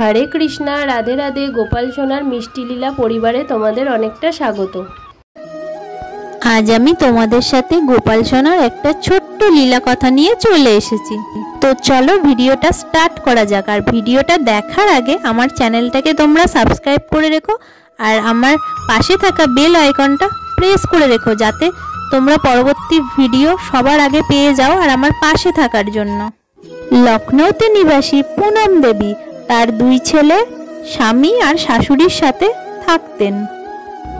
हरे कृष्णा राधे राधे गोपाल सोनार मिष्टि लीला परिवारे तोमादेर अनेकटा स्वागत। आज आमी तोमादेर साथे गोपाल सोनार एकटा छोट्ट लीला कथा निये चले एसेछि। तो चलो भिडियोटा स्टार्ट करा जाक। आर भिडियोटा देखार आगे आमार चैनलटाके तोमरा सबस्क्राइब करे रेखो और आमार पाशे थाका बेल आइकनटा प्रेस करे रेखो जाते तोमरा परवर्ती भिडियो सबार आगे पेये जाओ और आमार पाशे थाकार जोन्नो। लखनऊते निवासी पूनम देवी तार दुई छेले स्वामी और शाशुड़ीर साथे थाकतेन।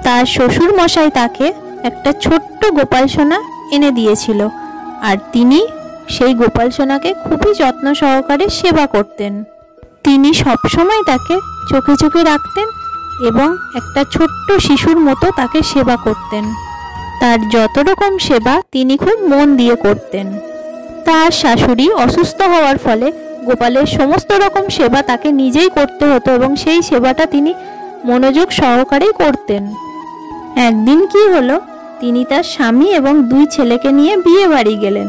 तार शशुर मशाई ताके एकटा छोट्ट गोपाल सोना एने दिएछिलो और तिनी सेई गोपाल सोनाके खूबई যত্ন सहकारे सेवा करतेन। तिनी सब समय ताके चोखे चोखे राखतेन एबं एकटा छोट्ट शिशुर मतो ताके सेवा करतेन। तार যত रकम सेवा तिनी खूब मन दिए करतेन। तार शाशुड़ी असुस्थ होवार फले गोपालेर समस्त रकम सेवा ताके निजेई करते हतो एबं सेई सेवाटा तिनी मनोयोग सहकारे करतेन। एकदिन कि हलो तिनी तार स्वामी एबं दुई छेलेके निये बिये बाड़ी गेलेन।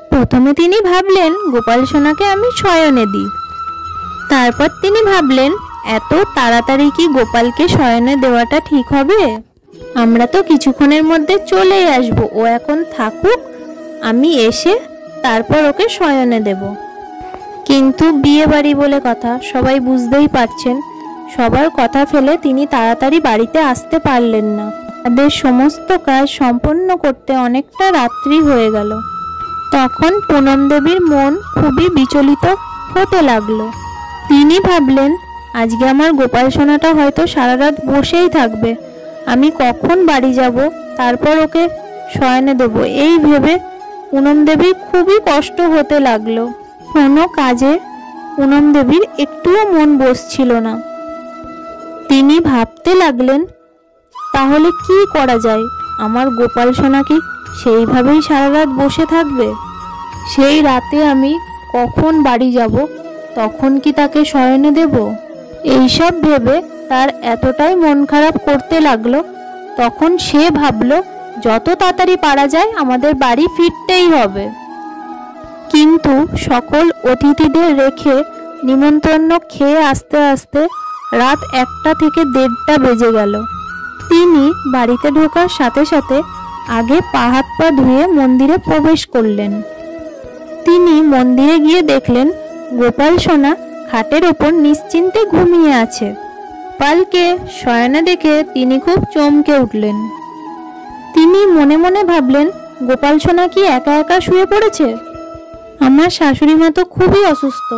प्रथमे तिनी भाबलेन गोपाल सोनाके आमी शयने दिई। तारपर तिनी भाबलेन एत ताड़ाताड़ी कि गोपालके शयने देवाटा ठीक होबे? आमरा तो किछुक्षणेर मধ্যে चलेई आसबो, ओ एखन थाकुक, आमी एसे तारपर ओके शयने देब। किन्तु बिये बाड़ी बोले कथा सबाई बुझतेई पारछेन। सबार कथा फेले तिनी ताड़ाताड़ी बाड़ीते आसते पारलेन ना। तादेर समस्त काज सम्पन्न करते अनेकटा रात्रि हये गेल। तखन पूनम देवीर मन खूबई विचलित होते लागलो। तिनी भाबलेन आजके आमार गोपाल सोनाटा हयतो सारा रात बसेई थाकबे, आमी कखन बाड़ी जाब तारपर ओके शयने देब एई भेबे पूनम देवीर खूबई कष्ट होते लागलो। कोनो काजे पूनम देवीर एकटुओ मन बसछिलो ना। तिनी भाबते लागलेन ताहले कि करा जाय, आमार गोपाल सोना कि सेइभाবেই सारा रात बसे थाकबे? सेई राते आमी कखन बाड़ी যাব तखन कि ताके शयने देब? एइसब भेबे तार एतटाई मन खाराप करते लागलो। तखन से भाबलो যত তাড়াতাড়ি পারা যায় আমাদের বাড়ি ফিরতেই হবে। কিন্তু সকল অতিথিদের রেখে নিমন্ত্রণ খেয়ে আস্তে আস্তে রাত 1টা থেকে 1:30টা বেজে গেল। তিনি বাড়িতে ঢোকার সাথে সাথে আগে পা হাত পা ধুয়ে মন্দিরে প্রবেশ করলেন। তিনি মন্দিরে গিয়ে দেখলেন গোপাল সোনা খাটের ওপর নিশ্চিন্তে ঘুমিয়ে আছে। গোপালকে শয়নে দেখে তিনি খুব চমকে উঠলেন। তিনি মনে মনে ভাবলেন গোপাল সোনা কি একা একা শুয়ে পড়েছে? আমার শাশুড়ি মা তো খুবই অসুস্থ,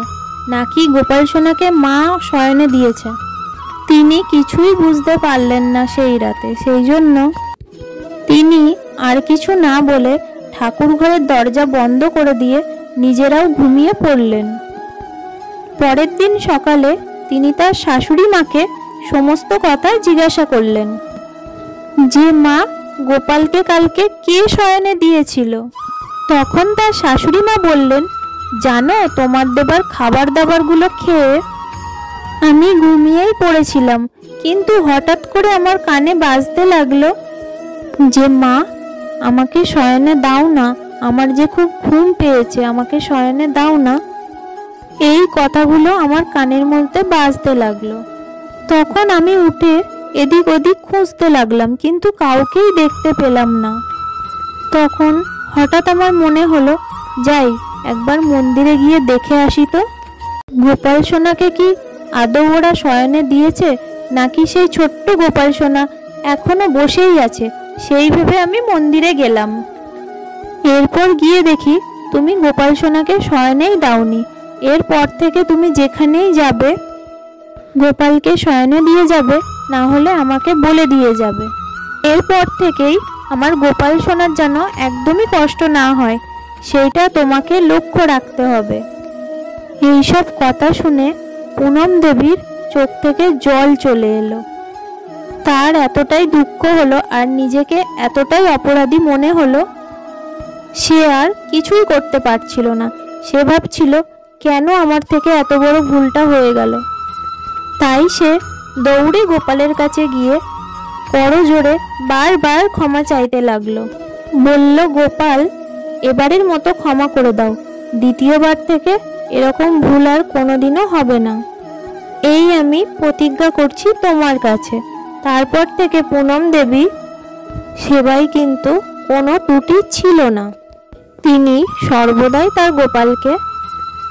নাকি গোপাল সোনাকে মা শয়নে দিয়েছে? তিনি কিছুই বুঝতে পারলেন না সেই রাতে। সেই জন্য তিনি আর কিছু না বলে ঠাকুর ঘরের দরজা বন্ধ করে দিয়ে নিজেরাও ঘুমিয়ে পড়লেন। পরের দিন সকালে তিনি তার শাশুড়ি মাকে সমস্ত কথা জিজ্ঞাসা করলেন যে মা গোপালকে কালকে কে শয়নে দিয়েছিল? তখন তার শাশুড়ি মা বললেন, জানো তোমার দেবার খাবার দাবারগুলো খেয়ে আমি ঘুমিয়েই পড়েছিলাম, কিন্তু হঠাৎ করে আমার কানে বাজতে লাগলো যে মা আমাকে শয়নে দাও না, আমার যে খুব ঘুম পেয়েছে, আমাকে শয়নে দাও না। এই কথাগুলো আমার কানের মধ্যে বাজতে লাগলো। তখন আমি উঠে এদিক ওদিক খুঁজতে লাগলাম, কিন্তু কাউকেই দেখতে পেলাম না। তখন হঠাৎ আমার মনে হলো যাই একবার মন্দিরে গিয়ে দেখে আসি তো গোপাল সোনাকে কি আদৌ ওরা শয়নে দিয়েছে, নাকি সেই ছোট্ট গোপাল সোনা এখনো বসেই আছে। সেই ভেবে আমি মন্দিরে গেলাম। এরপর গিয়ে দেখি তুমি গোপাল সোনাকে শয়নেই দাওনি। এরপর থেকে তুমি যেখানেই যাবে গোপালকে শয়নে দিয়ে যাবে, না হলে আমাকে বলে দিয়ে যাবে। এরপর থেকেই আমার গোপাল সোনার যেন একদমই কষ্ট না হয়, সেইটা তোমাকে লক্ষ্য রাখতে হবে। এইসব কথা শুনে पूनम देवीर चोख থেকে জল চলে এলো। তার এতটাই দুঃখ হলো আর নিজেকে এতটাই অপরাধী মনে হলো, সে আর কিছুই করতে পারছিল না। সে ভাবছিল কেন আমার থেকে এত বড় ভুলটা হয়ে গেল। তাই সে দৌড়ে গোপালের কাছে গিয়ে করজোড়ে বারবার ক্ষমা চাইতে লাগলো। বলল, গোপাল এবারের মতো ক্ষমা করে দাও, দ্বিতীয়বার থেকে এরকম ভুল আর কোনোদিনও হবে না। এই আমি প্রতিজ্ঞা করছি তোমার কাছে। তারপর থেকে পুনম দেবী সেবায় কিন্তু কোনো ত্রুটি ছিল না। তিনি সর্বদাই তার গোপালকে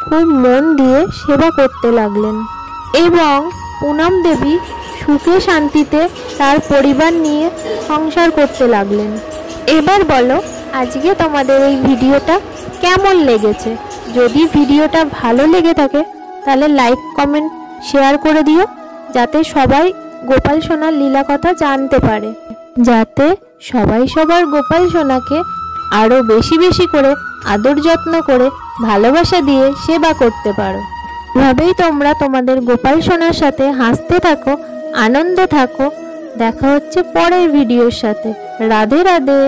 খুব মন দিয়ে সেবা করতে লাগলেন এবং পুনম দেবী সুখে শান্তিতে তার পরিবার নিয়ে সংসার করতে লাগলেন। এবার বলো, আজকে তোমাদের এই ভিডিওটা কেমন লেগেছে? যদি ভিডিওটা ভালো লেগে থাকে তাহলে লাইক, কমেন্ট, শেয়ার করে দিও, যাতে সবাই গোপাল সোনার লীলা কথা জানতে পারে, যাতে সবাই সবার গোপাল সোনাকে আরও বেশি বেশি করে আদর যত্ন করে ভালোবাসা দিয়ে সেবা করতে পারো। এভাবেই তোমরা তোমাদের গোপাল সোনার সাথে হাসতে থাকো, আনন্দে থাকো। দেখা হচ্ছে পরের ভিডিওর সাথে। রাধে রাধে।